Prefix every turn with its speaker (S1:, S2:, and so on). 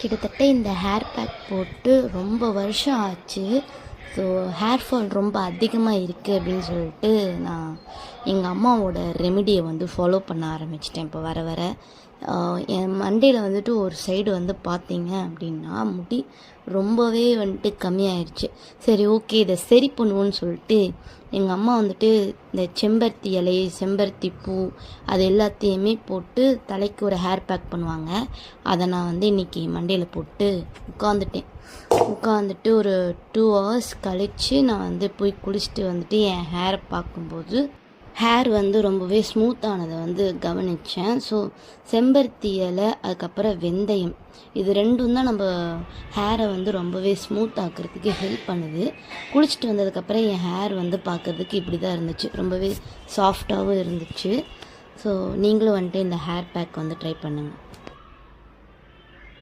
S1: கிட்டத்தட்ட இந்த hair pack போட்டு ரொம்ப வருஷம் ஆச்சு. ஸோ ஹேர் ஃபால் ரொம்ப அதிகமாக இருக்குது அப்படின்னு சொல்லிட்டு நான் எங்கள் அம்மாவோட ரெமிடியை வந்து ஃபாலோ பண்ண ஆரம்பிச்சிட்டேன். இப்போ வர வர என் மண்டையில் வந்துட்டு ஒரு சைடு வந்து பார்த்தீங்க அப்படின்னா முடி ரொம்பவே வந்துட்டு கம்மியாயிடுச்சு. சரி, ஓகே, இதை சரி பண்ணுவோன்னு சொல்லிட்டு எங்கள் அம்மா வந்துட்டு இந்த செம்பருத்தி இலை, செம்பருத்தி பூ அது எல்லாத்தையுமே போட்டு தலைக்கு ஒரு ஹேர் பேக் பண்ணுவாங்க. அதை நான் வந்து இன்றைக்கி மண்டையில் போட்டு உட்காந்துட்டு ஒரு 2 hours கழித்து நான் வந்து போய் குளிச்சுட்டு வந்துட்டு என் ஹேரை பார்க்கும்போது ஹேர் வந்து ரொம்பவே ஸ்மூத்தானதை வந்து கவனித்தேன். ஸோ செம்பருத்தி இலை, அதுக்கப்புறம் வெந்தயம், இது ரெண்டும் தான் நம்ம ஹேரை வந்து ரொம்பவே ஸ்மூத் ஆக்கிறதுக்கு ஹெல்ப் பண்ணுது. குளிச்சுட்டு வந்ததுக்கப்புறம் என் ஹேர் வந்து பார்க்குறதுக்கு இப்படி தான் இருந்துச்சு, ரொம்பவே சாஃப்டாகவும் இருந்துச்சு. ஸோ நீங்களும் வந்துட்டு இந்த ஹேர் பேக் வந்து ட்ரை பண்ணுங்கள்.